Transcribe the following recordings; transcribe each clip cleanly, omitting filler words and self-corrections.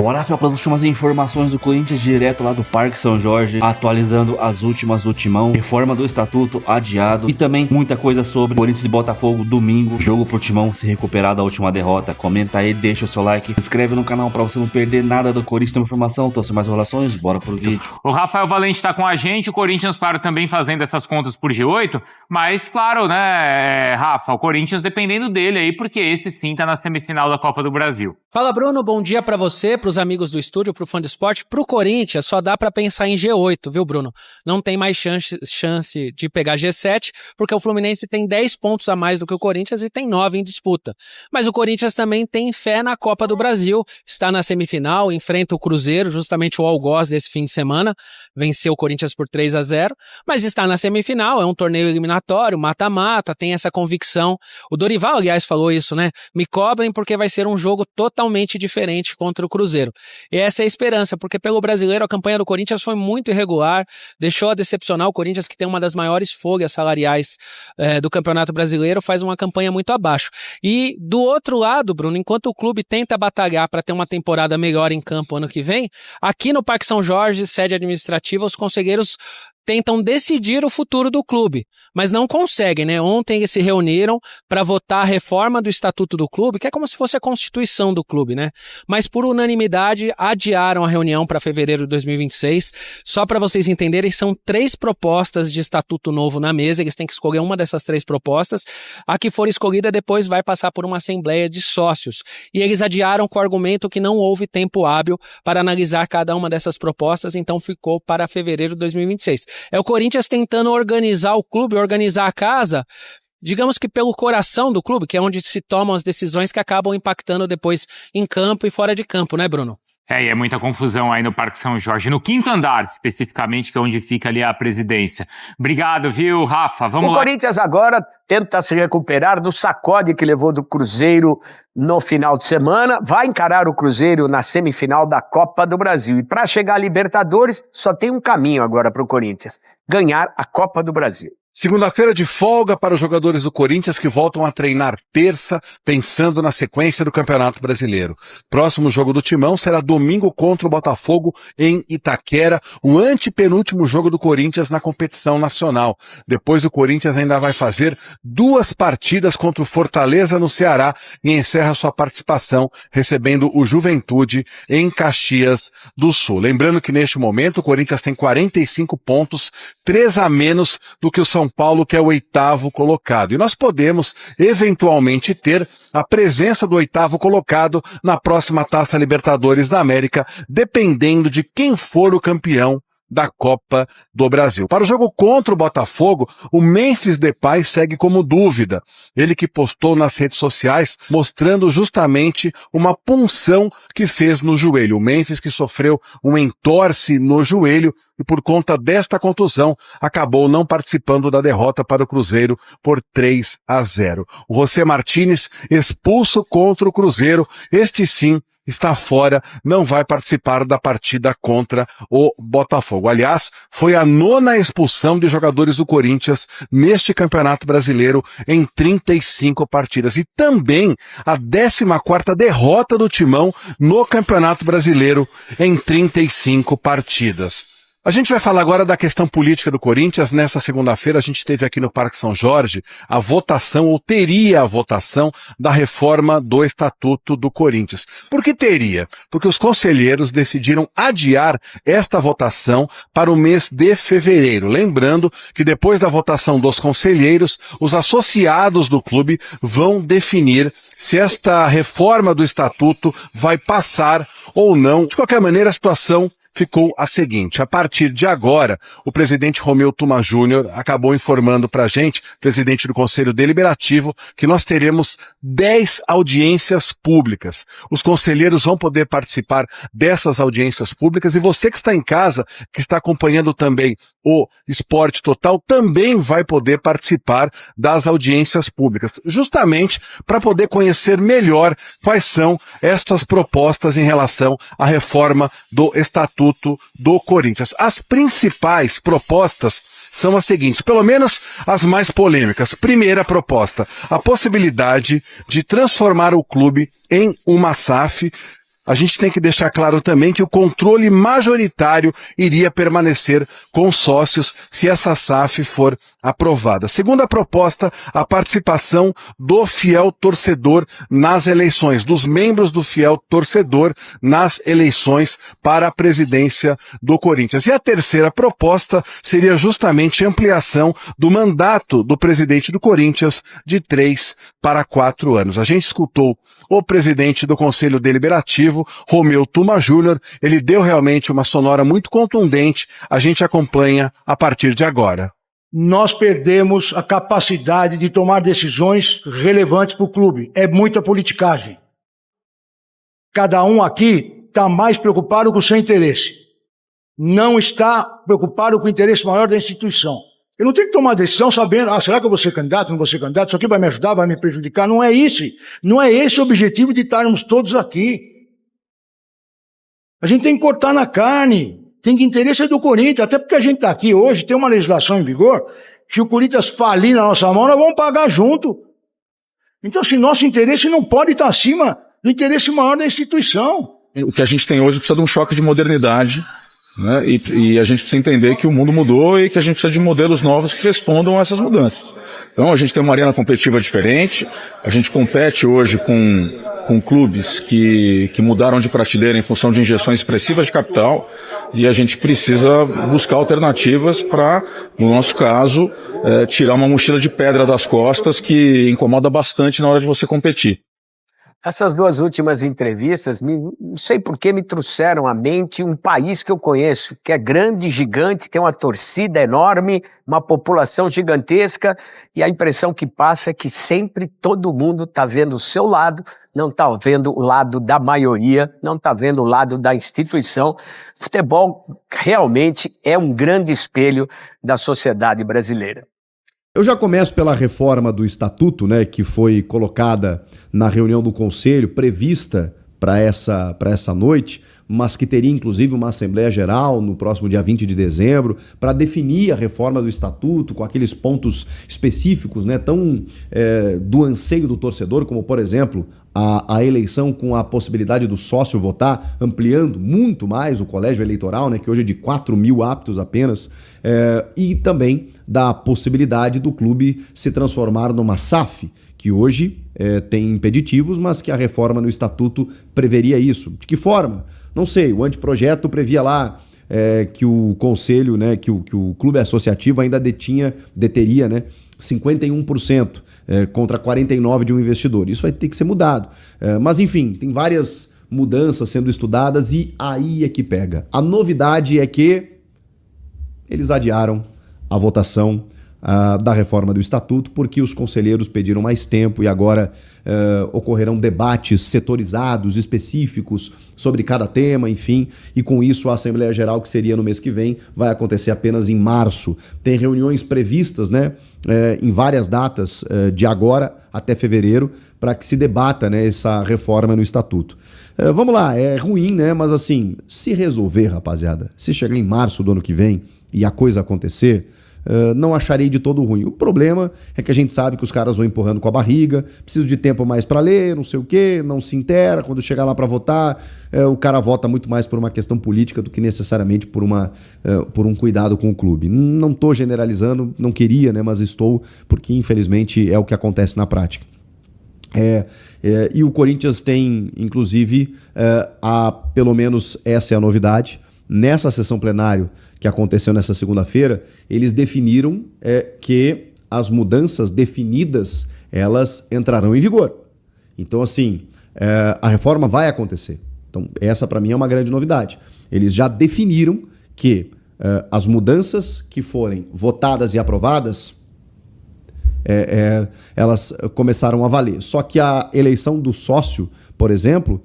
Bora, Rafael, para as últimas informações do Corinthians, direto lá do Parque São Jorge, atualizando as últimas do Timão, reforma do estatuto adiado e também muita coisa sobre Corinthians e Botafogo domingo, jogo pro Timão se recuperar da última derrota. Comenta aí, deixa o seu like, se inscreve no canal para você não perder nada do Corinthians. Tem uma informação, trouxe mais relações, bora pro vídeo. O Rafael Valente tá com a gente, o Corinthians, claro, também fazendo essas contas por G8, mas, claro, né, Rafa, o Corinthians dependendo dele aí, porque esse sim tá na semifinal da Copa do Brasil. Fala, Bruno, bom dia pra você, pros amigos do estúdio, pro fã do esporte. Pro Corinthians só dá pra pensar em G8, viu, Bruno? Não tem mais chance de pegar G7, porque o Fluminense tem 10 pontos a mais do que o Corinthians e tem 9 em disputa. Mas o Corinthians também tem fé na Copa do Brasil, está na semifinal, enfrenta o Cruzeiro, justamente o algoz desse fim de semana, venceu o Corinthians por 3-0, mas está na semifinal, é um torneio eliminatório, mata-mata, tem essa convicção. O Dorival, aliás, falou isso, né? Me cobrem porque vai ser um jogo totalmente diferente contra o Cruzeiro. E essa é a esperança, porque pelo brasileiro a campanha do Corinthians foi muito irregular, deixou a decepcionar. O Corinthians, que tem uma das maiores folhas salariais do Campeonato Brasileiro, faz uma campanha muito abaixo. E do outro lado, Bruno, enquanto o clube tenta batalhar para ter uma temporada melhor em campo ano que vem, aqui no Parque São Jorge, sede administrativa, os conselheiros tentam decidir o futuro do clube, mas não conseguem, né? Ontem eles se reuniram para votar a reforma do estatuto do clube, que é como se fosse a constituição do clube, né? Mas por unanimidade adiaram a reunião para fevereiro de 2026. Só para vocês entenderem, são 3 propostas de estatuto novo na mesa, eles têm que escolher uma dessas 3 propostas. A que for escolhida depois vai passar por uma assembleia de sócios. E eles adiaram com o argumento que não houve tempo hábil para analisar cada uma dessas propostas, então ficou para fevereiro de 2026. É o Corinthians tentando organizar o clube, organizar a casa, digamos que pelo coração do clube, que é onde se tomam as decisões que acabam impactando depois em campo e fora de campo, né, Bruno? E é muita confusão aí no Parque São Jorge, no 5º andar, especificamente, que é onde fica ali a presidência. Obrigado, viu, Rafa? Vamos lá. O Corinthians agora tenta se recuperar do sacode que levou do Cruzeiro no final de semana, vai encarar o Cruzeiro na semifinal da Copa do Brasil. E para chegar à Libertadores, só tem um caminho agora para o Corinthians: ganhar a Copa do Brasil. Segunda-feira de folga para os jogadores do Corinthians que voltam a treinar terça, pensando na sequência do Campeonato Brasileiro. Próximo jogo do Timão será domingo contra o Botafogo em Itaquera, o antepenúltimo jogo do Corinthians na competição nacional. Depois o Corinthians ainda vai fazer 2 partidas contra o Fortaleza no Ceará e encerra sua participação recebendo o Juventude em Caxias do Sul. Lembrando que neste momento o Corinthians tem 45 pontos, 3 a menos do que o São Paulo, que é o 8º colocado. E nós podemos, eventualmente, ter a presença do 8º colocado na próxima Taça Libertadores da América, dependendo de quem for o campeão da Copa do Brasil. Para o jogo contra o Botafogo, o Memphis Depay segue como dúvida. Ele que postou nas redes sociais mostrando justamente uma punção que fez no joelho. O Memphis que sofreu um entorse no joelho e por conta desta contusão acabou não participando da derrota para o Cruzeiro por 3-0. O José Martínez expulso contra o Cruzeiro, este sim está fora, não vai participar da partida contra o Botafogo. Aliás, foi a 9ª expulsão de jogadores do Corinthians neste Campeonato Brasileiro em 35 partidas. E também a 14ª derrota do Timão no Campeonato Brasileiro em 35 partidas. A gente vai falar agora da questão política do Corinthians. Nessa segunda-feira a gente teve aqui no Parque São Jorge a votação, ou teria a votação, da reforma do Estatuto do Corinthians. Por que teria? Porque os conselheiros decidiram adiar esta votação para o mês de fevereiro. Lembrando que depois da votação dos conselheiros, os associados do clube vão definir se esta reforma do Estatuto vai passar ou não. De qualquer maneira, a situação ficou a seguinte: a partir de agora, o presidente Romeu Tuma Júnior acabou informando pra gente, presidente do Conselho Deliberativo, que nós teremos 10 audiências públicas. Os conselheiros vão poder participar dessas audiências públicas e você que está em casa, que está acompanhando também o Esporte Total, também vai poder participar das audiências públicas, justamente para poder conhecer melhor quais são estas propostas em relação à reforma do Estatuto do Corinthians. As principais propostas são as seguintes, pelo menos as mais polêmicas. Primeira proposta, a possibilidade de transformar o clube em uma SAF, a gente tem que deixar claro também que o controle majoritário iria permanecer com os sócios se essa SAF for aprovada. Segundo a proposta, a participação do fiel torcedor nas eleições, dos membros do fiel torcedor nas eleições para a presidência do Corinthians. E a terceira proposta seria justamente a ampliação do mandato do presidente do Corinthians de 3 para 4 anos. A gente escutou o presidente do Conselho Deliberativo, Romeu Tuma Júnior, ele deu realmente uma sonora muito contundente, a gente acompanha a partir de agora. Nós perdemos a capacidade de tomar decisões relevantes para o clube. É muita politicagem. Cada um aqui está mais preocupado com o seu interesse. Não está preocupado com o interesse maior da instituição. Eu não tenho que tomar decisão sabendo, será que eu vou ser candidato, não vou ser candidato, isso aqui vai me ajudar, vai me prejudicar. Não é esse o objetivo de estarmos todos aqui. A gente tem que cortar na carne, tem que interesse do Corinthians, até porque a gente está aqui hoje, tem uma legislação em vigor, se o Corinthians falir na nossa mão, nós vamos pagar junto. Então, assim, nosso interesse não pode estar acima do interesse maior da instituição. O que a gente tem hoje precisa de um choque de modernidade, né? E a gente precisa entender que o mundo mudou e que a gente precisa de modelos novos que respondam a essas mudanças. Então, a gente tem uma arena competitiva diferente, a gente compete hoje com clubes que mudaram de prateleira em função de injeções expressivas de capital, e a gente precisa buscar alternativas para, no nosso caso, tirar uma mochila de pedra das costas que incomoda bastante na hora de você competir. Essas duas últimas entrevistas, não sei por que me trouxeram à mente um país que eu conheço, que é grande, gigante, tem uma torcida enorme, uma população gigantesca, e a impressão que passa é que sempre todo mundo está vendo o seu lado, não está vendo o lado da maioria, não está vendo o lado da instituição. Futebol realmente é um grande espelho da sociedade brasileira. Eu já começo pela reforma do Estatuto, né, que foi colocada na reunião do Conselho, prevista para essa noite, mas que teria inclusive uma Assembleia Geral no próximo dia 20 de dezembro, para definir a reforma do Estatuto com aqueles pontos específicos, né, tão do anseio do torcedor, como, por exemplo, a eleição com a possibilidade do sócio votar, ampliando muito mais o colégio eleitoral, né, que hoje é de 4 mil aptos apenas, e também da possibilidade do clube se transformar numa SAF, que hoje tem impeditivos, mas que a reforma no Estatuto preveria isso. De que forma? Não sei, o anteprojeto previa lá que o conselho, né, que o clube associativo ainda deteria, né, 51%. Contra 49% de um investidor. Isso vai ter que ser mudado. Mas, enfim, tem várias mudanças sendo estudadas e aí é que pega. A novidade é que eles adiaram a votação da reforma do Estatuto porque os conselheiros pediram mais tempo e agora ocorrerão debates setorizados, específicos sobre cada tema, enfim, e com isso a Assembleia Geral, que seria no mês que vem, vai acontecer apenas em março. Tem reuniões previstas, né, em várias datas de agora até fevereiro para que se debata, né, essa reforma no Estatuto. Vamos lá, é ruim, né, mas assim, se resolver, rapaziada, se chegar em março do ano que vem e a coisa acontecer, não acharei de todo ruim. O problema é que a gente sabe que os caras vão empurrando com a barriga, preciso de tempo mais para ler, não sei o quê, não se intera, quando chegar lá para votar, o cara vota muito mais por uma questão política do que necessariamente por um cuidado com o clube. Não estou generalizando, não queria, né, mas estou, porque infelizmente é o que acontece na prática. E o Corinthians tem, inclusive, pelo menos essa é a novidade, nessa sessão plenária que aconteceu nessa segunda-feira, eles definiram que as mudanças definidas, elas entrarão em vigor. Então, assim, a reforma vai acontecer. Então, essa para mim é uma grande novidade. Eles já definiram que as mudanças que forem votadas e aprovadas, elas começaram a valer. Só que a eleição do sócio, por exemplo,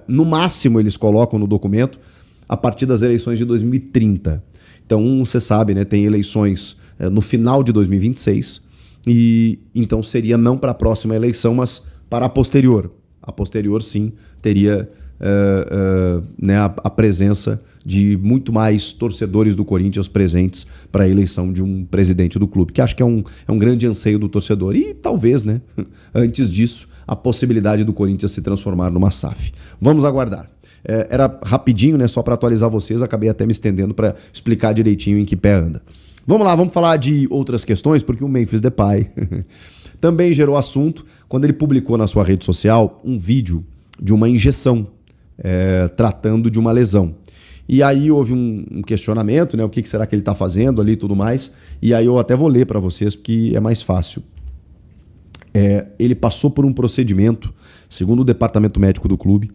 no máximo eles colocam no documento a partir das eleições de 2030. Então, você sabe, né, tem eleições no final de 2026, e então seria não para a próxima eleição, mas para a posterior. A posterior, sim, teria né, a presença de muito mais torcedores do Corinthians presentes para a eleição de um presidente do clube, que acho que é um grande anseio do torcedor. E talvez, né, antes disso, a possibilidade do Corinthians se transformar numa SAF. Vamos aguardar. Era rapidinho, né, só para atualizar vocês, acabei até me estendendo para explicar direitinho em que pé anda. Vamos lá, vamos falar de outras questões, porque o Memphis Depay também gerou assunto quando ele publicou na sua rede social um vídeo de uma injeção tratando de uma lesão. E aí houve um questionamento, né, o que será que ele está fazendo ali e tudo mais, e aí eu até vou ler para vocês porque é mais fácil. Ele passou por um procedimento, segundo o departamento médico do clube,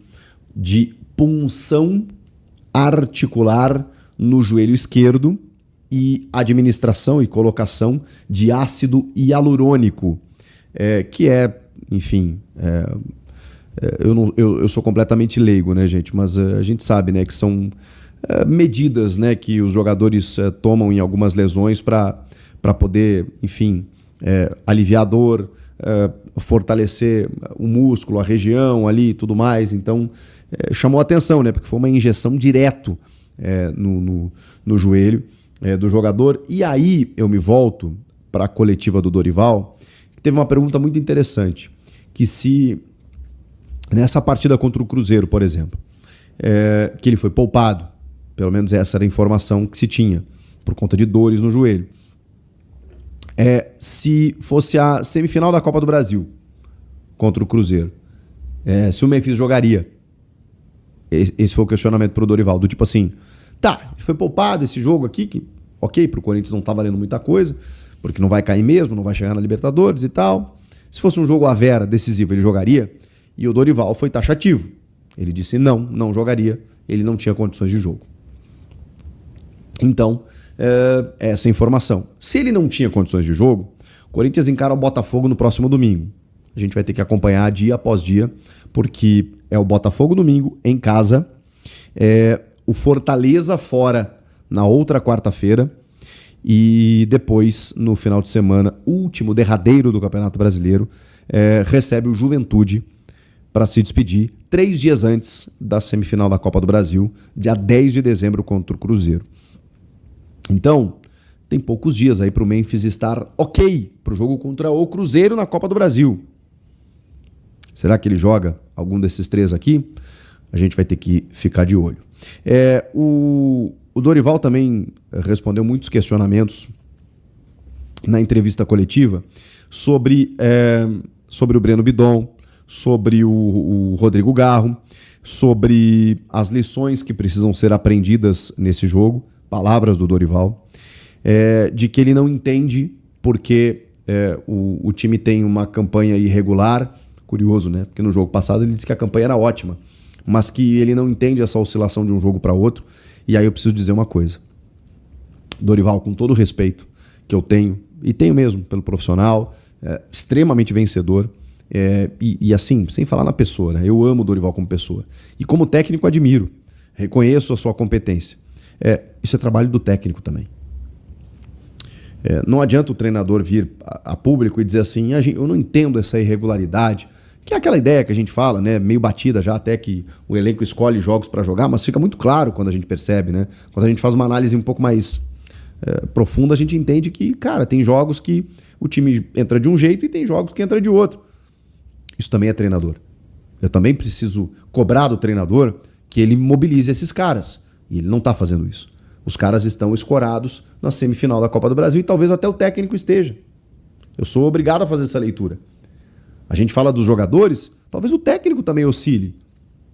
de punção articular no joelho esquerdo e administração e colocação de ácido hialurônico, que enfim, eu sou completamente leigo, né, gente? Mas a gente sabe, né, que são medidas, né, que os jogadores tomam em algumas lesões para poder, enfim, aliviar a dor, fortalecer o músculo, a região ali e tudo mais. Então, chamou a atenção, né? Porque foi uma injeção direto no joelho do jogador. E aí eu me volto para a coletiva do Dorival, que teve uma pergunta muito interessante, que se nessa partida contra o Cruzeiro, por exemplo, que ele foi poupado, pelo menos essa era a informação que se tinha, por conta de dores no joelho. Se fosse a semifinal da Copa do Brasil contra o Cruzeiro, se o Memphis jogaria. Esse foi o questionamento pro Dorival, do tipo assim, tá, foi poupado esse jogo aqui, que ok, pro Corinthians não tá valendo muita coisa, porque não vai cair mesmo, não vai chegar na Libertadores e tal. Se fosse um jogo à vera, decisivo, ele jogaria? E o Dorival foi taxativo. Ele disse não jogaria, ele não tinha condições de jogo. Então, essa informação. Se ele não tinha condições de jogo, o Corinthians encara o Botafogo no próximo domingo. A gente vai ter que acompanhar dia após dia, porque é o Botafogo domingo, em casa, o Fortaleza fora na outra quarta-feira, e depois, no final de semana, último, derradeiro do Campeonato Brasileiro, recebe o Juventude para se despedir 3 dias antes da semifinal da Copa do Brasil, dia 10 de dezembro contra o Cruzeiro. Então, tem poucos dias aí para o Memphis estar ok para o jogo contra o Cruzeiro na Copa do Brasil. Será que ele joga algum desses 3 aqui? A gente vai ter que ficar de olho. O Dorival também respondeu muitos questionamentos na entrevista coletiva sobre o Breno Bidon, sobre o Rodrigo Garro, sobre as lições que precisam ser aprendidas nesse jogo, palavras do Dorival, de que ele não entende porque o time tem uma campanha irregular. Curioso, né? Porque no jogo passado ele disse que a campanha era ótima, mas que ele não entende essa oscilação de um jogo para outro. E aí eu preciso dizer uma coisa. Dorival, com todo o respeito que eu tenho, e tenho mesmo pelo profissional, extremamente vencedor, e assim, sem falar na pessoa, né? Eu amo o Dorival como pessoa. E como técnico admiro, reconheço a sua competência. Isso é trabalho do técnico também. Não adianta o treinador vir a público e dizer assim, eu não entendo essa irregularidade, que é aquela ideia que a gente fala, né, meio batida já, até que o elenco escolhe jogos para jogar, mas fica muito claro quando a gente percebe, né? Quando a gente faz uma análise um pouco mais profunda, a gente entende que, cara, tem jogos que o time entra de um jeito e tem jogos que entra de outro. Isso também é treinador. Eu também preciso cobrar do treinador que ele mobilize esses caras. E ele não está fazendo isso. Os caras estão escorados na semifinal da Copa do Brasil e talvez até o técnico esteja. Eu sou obrigado a fazer essa leitura. A gente fala dos jogadores, talvez o técnico também oscile.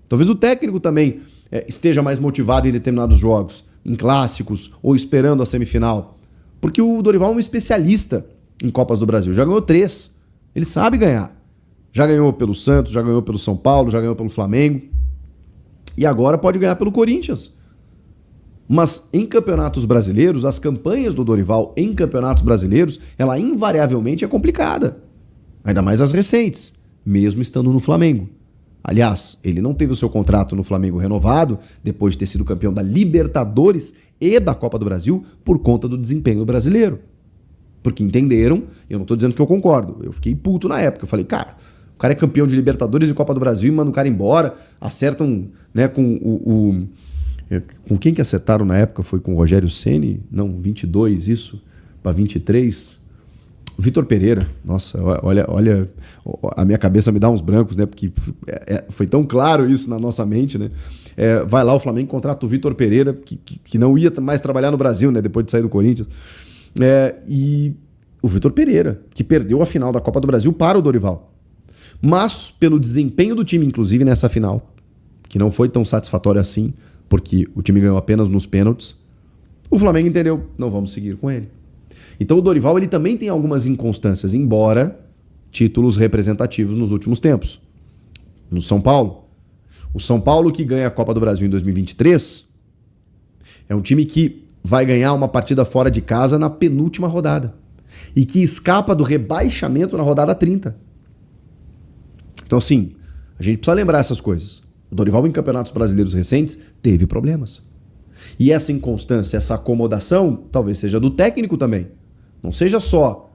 Talvez o técnico também esteja mais motivado em determinados jogos, em clássicos ou esperando a semifinal. Porque o Dorival é um especialista em Copas do Brasil. Já ganhou 3. Ele sabe ganhar. Já ganhou pelo Santos, já ganhou pelo São Paulo, já ganhou pelo Flamengo. E agora pode ganhar pelo Corinthians. Mas em campeonatos brasileiros, as campanhas do Dorival em campeonatos brasileiros, ela invariavelmente é complicada. Ainda mais as recentes, mesmo estando no Flamengo. Aliás, ele não teve o seu contrato no Flamengo renovado depois de ter sido campeão da Libertadores e da Copa do Brasil por conta do desempenho brasileiro. Porque entenderam, eu não estou dizendo que eu concordo, eu fiquei puto na época. Eu falei, cara, o cara é campeão de Libertadores e Copa do Brasil e manda o cara embora, acertam, né, com com quem que acertaram na época? Foi com o Rogério Ceni? Não, 22 isso, para 23. Vitor Pereira, nossa, olha, a minha cabeça me dá uns brancos, né? Porque foi tão claro isso na nossa mente, né? Vai lá, o Flamengo contrata o Vitor Pereira, que não ia mais trabalhar no Brasil, né? Depois de sair do Corinthians. E o Vitor Pereira, que perdeu a final da Copa do Brasil para o Dorival. Mas, pelo desempenho do time, inclusive nessa final, que não foi tão satisfatório assim, porque o time ganhou apenas nos pênaltis, o Flamengo entendeu, não vamos seguir com ele. Então o Dorival ele também tem algumas inconstâncias, embora títulos representativos nos últimos tempos. No São Paulo. O São Paulo que ganha a Copa do Brasil em 2023 é um time que vai ganhar uma partida fora de casa na penúltima rodada e que escapa do rebaixamento na rodada 30. Então assim, a gente precisa lembrar essas coisas. O Dorival em campeonatos brasileiros recentes teve problemas. E essa inconstância, essa acomodação, talvez seja do técnico também. Não seja só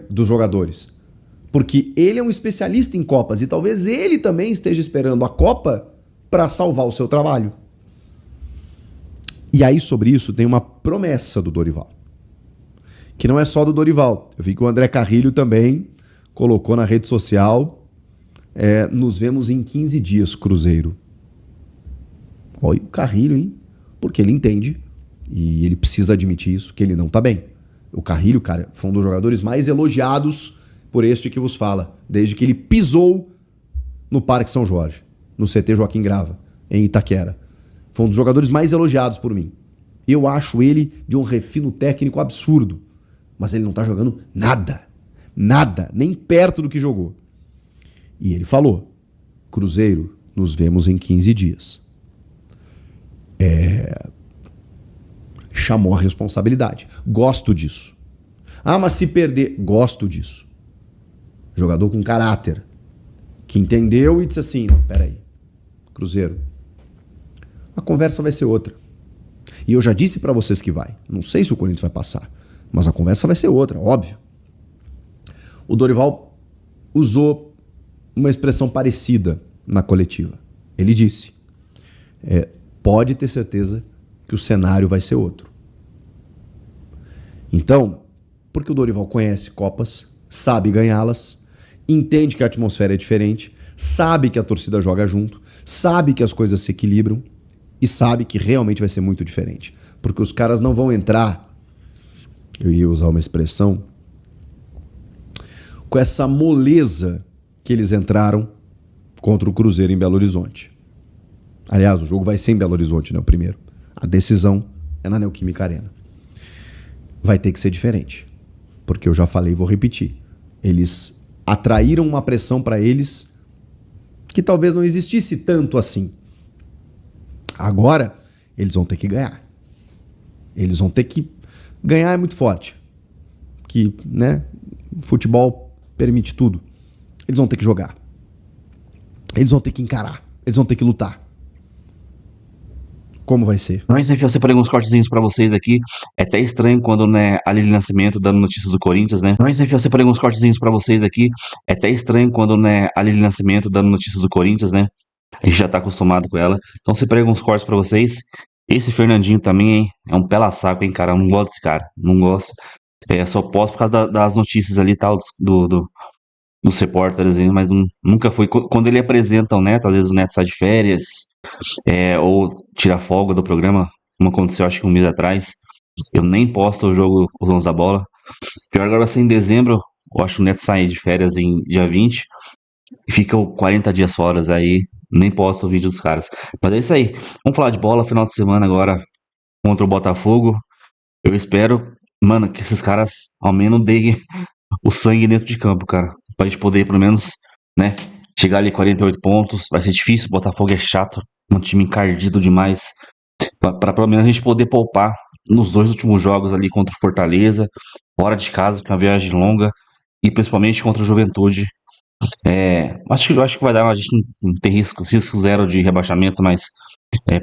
dos jogadores. Porque ele é um especialista em Copas e talvez ele também esteja esperando a Copa para salvar o seu trabalho. E aí, sobre isso, tem uma promessa do Dorival. Que não é só do Dorival. Eu vi que o André Carrilho também colocou na rede social: nos vemos em 15 dias, Cruzeiro. Olha o Carrilho, hein? Porque ele entende, e ele precisa admitir isso, que ele não tá bem. O Carrilho, cara, foi um dos jogadores mais elogiados por este que vos fala, desde que ele pisou no Parque São Jorge, no CT Joaquim Grava, em Itaquera. Foi um dos jogadores mais elogiados por mim. Eu acho ele de um refino técnico absurdo, mas ele não tá jogando nada, nem perto do que jogou. E ele falou: Cruzeiro, nos vemos em 15 dias. Chamou a responsabilidade. Gosto disso. Ah, mas se perder, gosto disso. Jogador com caráter, que entendeu e disse assim: não, peraí, Cruzeiro, a conversa vai ser outra. E eu já disse pra vocês que vai. Não sei se o Corinthians vai passar, mas a conversa vai ser outra, óbvio. O Dorival usou uma expressão parecida na coletiva. Ele disse: pode ter certeza que o cenário vai ser outro. Então, porque o Dorival conhece Copas, sabe ganhá-las, entende que a atmosfera é diferente, sabe que a torcida joga junto, sabe que as coisas se equilibram e sabe que realmente vai ser muito diferente. Porque os caras não vão entrar, eu ia usar uma expressão, com essa moleza que eles entraram contra o Cruzeiro em Belo Horizonte. Aliás, o jogo vai ser em Belo Horizonte, né? O primeiro. A decisão é na Neoquímica Arena. Vai ter que ser diferente. Porque eu já falei e vou repetir. Eles atraíram uma pressão para eles que talvez não existisse tanto assim. Agora, eles vão ter que ganhar. Eles vão ter que ganhar, é muito forte. Que, né? Futebol permite tudo. Eles vão ter que jogar. Eles vão ter que encarar. Eles vão ter que lutar. Como vai ser? Mas enfim, eu separei alguns cortezinhos pra vocês aqui. É até estranho quando, né, a Lili Nascimento dando notícias do Corinthians, né? Mas enfim, eu separei alguns cortezinhos pra vocês aqui. É até estranho quando, né, a Lili Nascimento dando notícias do Corinthians, né? A gente já tá acostumado com ela. Então separei alguns cortes pra vocês. Esse Fernandinho também, hein? É um pela saco, hein, cara? Eu não gosto desse cara. Não gosto. Só posto por causa das notícias ali e tal, dos repórteres, mas nunca foi. Quando ele apresenta o Neto, às vezes o Neto sai de férias, ou tira folga do programa, como aconteceu acho que um mês atrás. Eu nem posto o jogo Os Donos da Bola. Pior agora vai ser em dezembro, eu acho que o Neto sai de férias em dia 20 e fica 40 dias fora, aí nem posto o vídeo dos caras. Mas é isso aí. Vamos falar de bola, final de semana agora contra o Botafogo. Eu espero, mano, que esses caras ao menos deem o sangue dentro de campo, cara. Pra gente poder, pelo menos, né, chegar ali 48 pontos. Vai ser difícil, o Botafogo é chato. Um time encardido demais. Pra pelo menos a gente poder poupar nos 2 últimos jogos ali contra o Fortaleza. Fora de casa, que é uma viagem longa. E principalmente contra o Juventude. Eu acho que vai dar, a gente não tem risco zero de rebaixamento, mas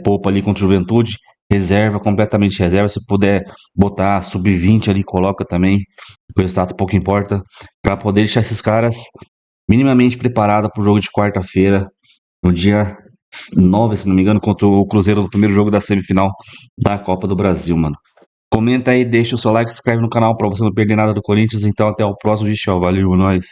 poupa ali contra o Juventude. Reserva, completamente reserva. Se puder botar sub-20 ali, coloca também. O resultado pouco importa. Pra poder deixar esses caras minimamente preparados pro jogo de quarta-feira, no dia 9, se não me engano, contra o Cruzeiro, no primeiro jogo da semifinal da Copa do Brasil, mano. Comenta aí, deixa o seu like, se inscreve no canal pra você não perder nada do Corinthians. Então até o próximo, Valeu, nós.